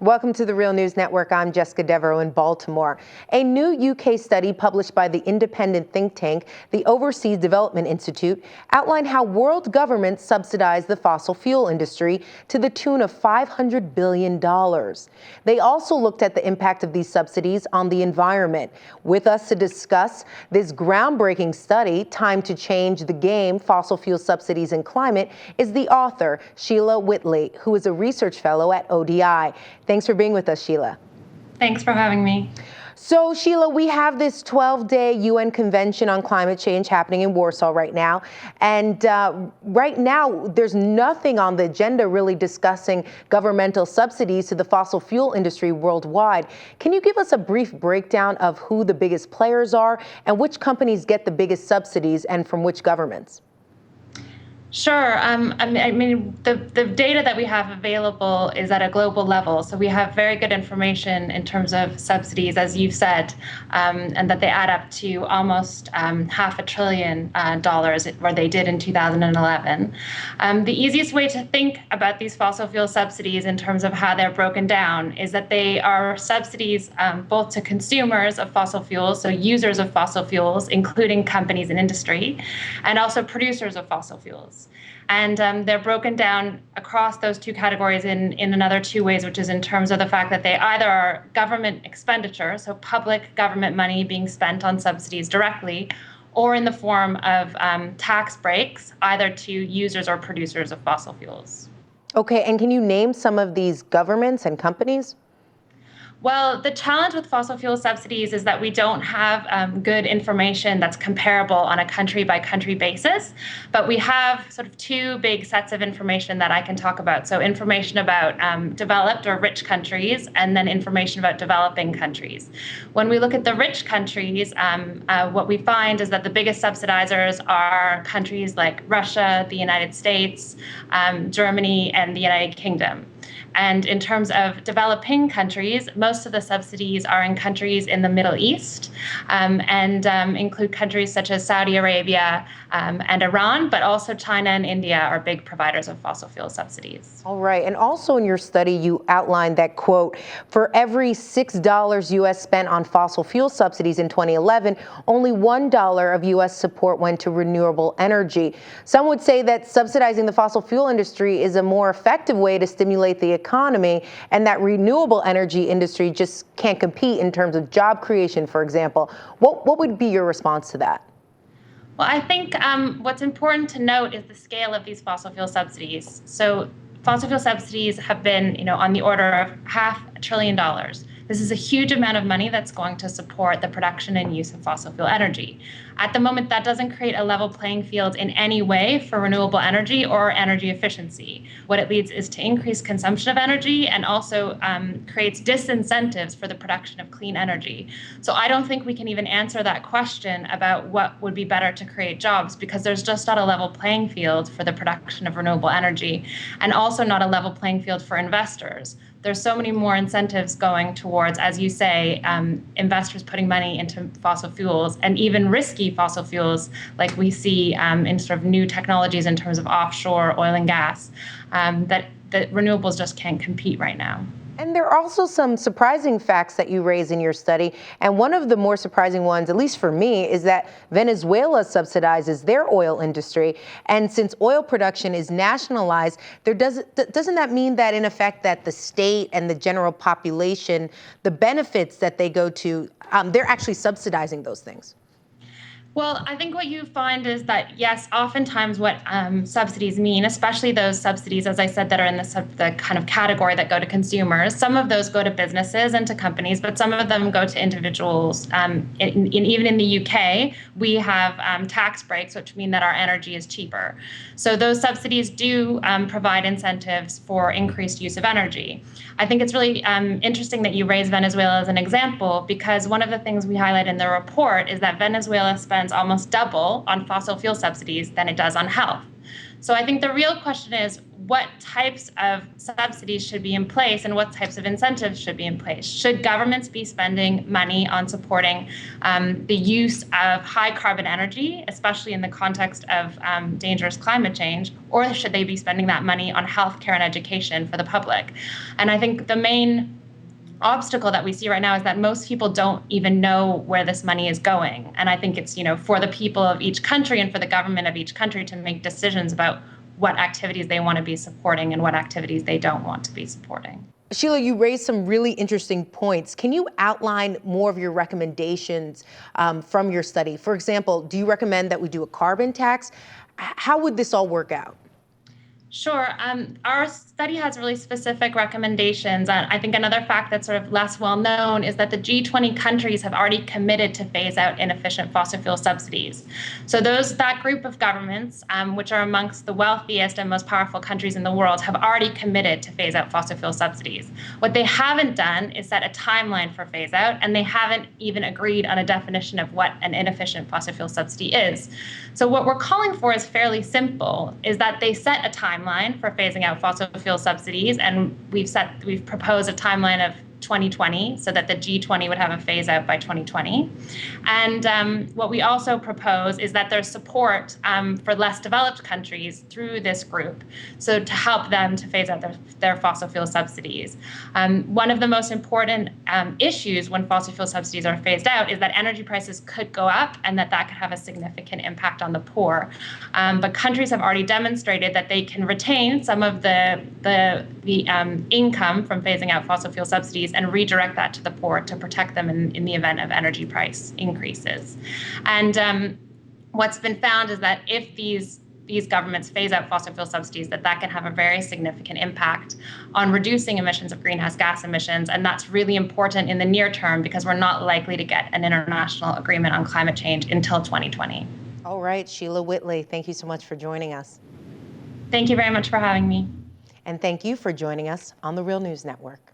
Welcome to the Real News Network. I'm Jessica Devereaux in Baltimore. A new UK study published by the independent think tank, the Overseas Development Institute, outlined how world governments subsidize the fossil fuel industry to the tune of $500 billion. They also looked at the impact of these subsidies on the environment. With us to discuss this groundbreaking study, Time to Change the Game, Fossil Fuel Subsidies and Climate, is the author, Sheila Whitley, who is a research fellow at ODI. Thanks for being with us, Sheila. Thanks for having me. So, Sheila, we have this 12-day UN Convention on Climate Change happening in Warsaw right now. And right now, there's nothing on the agenda really discussing governmental subsidies to the fossil fuel industry worldwide. Can you give us a brief breakdown of who the biggest players are and which companies get the biggest subsidies and from which governments? Sure. I mean, the data that we have available is at a global level. So we have very good information in terms of subsidies, as you've said, and that they add up to almost $500 billion, where they did in 2011. The easiest way to think about these fossil fuel subsidies in terms of how they're broken down is that they are subsidies both to consumers of fossil fuels, so users of fossil fuels, including companies and industry, and also producers of fossil fuels. And they're broken down across those two categories in another two ways, which is in terms of the fact that they either are government expenditure, so public government money being spent on subsidies directly, or in the form of tax breaks, either to users or producers of fossil fuels. Okay, and can you name some of these governments and companies? Well, the challenge with fossil fuel subsidies is that we don't have good information that's comparable on a country-by-country basis, but we have sort of two big sets of information that I can talk about. So information about developed or rich countries, and then information about developing countries. When we look at the rich countries, what we find is that the biggest subsidizers are countries like Russia, the United States, Germany, and the United Kingdom. And in terms of developing countries, most of the subsidies are in countries in the Middle East and include countries such as Saudi Arabia and Iran, but also China and India are big providers of fossil fuel subsidies. All right. And also in your study, you outlined that, quote, for every $6 U.S. spent on fossil fuel subsidies in 2011, only $1 of U.S. support went to renewable energy. Some would say that subsidizing the fossil fuel industry is a more effective way to stimulate the economy, and that renewable energy industry just can't compete in terms of job creation, for example. What would be your response to that? Well, I think what's important to note is the scale of these fossil fuel subsidies. So fossil fuel subsidies have been, on the order of $500 billion. This is a huge amount of money that's going to support the production and use of fossil fuel energy. At the moment, that doesn't create a level playing field in any way for renewable energy or energy efficiency. What it leads is to increased consumption of energy and also creates disincentives for the production of clean energy. So I don't think we can even answer that question about what would be better to create jobs, because there's just not a level playing field for the production of renewable energy, and also not a level playing field for investors. There's so many more incentives going towards, as you say, investors putting money into fossil fuels, and even risky fossil fuels like we see in sort of new technologies in terms of offshore oil and gas, that renewables just can't compete right now. And there are also some surprising facts that you raise in your study. And one of the more surprising ones, at least for me, is that Venezuela subsidizes their oil industry. And since oil production is nationalized, doesn't that mean that, in effect, that the state and the general population, the benefits that they go to, they're actually subsidizing those things? Well, I think what you find is that, yes, oftentimes what subsidies mean, especially those subsidies, as I said, that are in the kind of category that go to consumers, some of those go to businesses and to companies, but some of them go to individuals. Even in the UK, we have tax breaks, which mean that our energy is cheaper. So those subsidies do provide incentives for increased use of energy. I think it's really interesting that you raise Venezuela as an example, because one of the things we highlight in the report is that Venezuela spends spends almost double on fossil fuel subsidies than it does on health. So I think the real question is, what types of subsidies should be in place and what types of incentives should be in place? Should governments be spending money on supporting the use of high carbon energy, especially in the context of dangerous climate change, or should they be spending that money on healthcare and education for the public? And I think the main obstacle that we see right now is that most people don't even know where this money is going. And I think it's, for the people of each country and for the government of each country to make decisions about what activities they want to be supporting and what activities they don't want to be supporting. Sheila, you raised some really interesting points. Can you outline more of your recommendations from your study? For example, do you recommend that we do a carbon tax? How would this all work out? Sure. Our study has really specific recommendations. And I think another fact that's sort of less well known is that the G20 countries have already committed to phase out inefficient fossil fuel subsidies. So that group of governments, which are amongst the wealthiest and most powerful countries in the world, have already committed to phase out fossil fuel subsidies. What they haven't done is set a timeline for phase out, and they haven't even agreed on a definition of what an inefficient fossil fuel subsidy is. So what we're calling for is fairly simple, is that they set a timeline for phasing out fossil fuel subsidies, and we've proposed a timeline of 2020 so that the G20 would have a phase out by 2020. And what we also propose is that there's support for less developed countries through this group, so to help them to phase out their fossil fuel subsidies. One of the most important issues when fossil fuel subsidies are phased out is that energy prices could go up and that could have a significant impact on the poor. But countries have already demonstrated that they can retain some of the income from phasing out fossil fuel subsidies and redirect that to the poor to protect them in the event of energy price increases. And what's been found is that if these governments phase out fossil fuel subsidies, that can have a very significant impact on reducing emissions of greenhouse gas emissions. And that's really important in the near term because we're not likely to get an international agreement on climate change until 2020. All right, Sheila Whitley, thank you so much for joining us. Thank you very much for having me. And thank you for joining us on the Real News Network.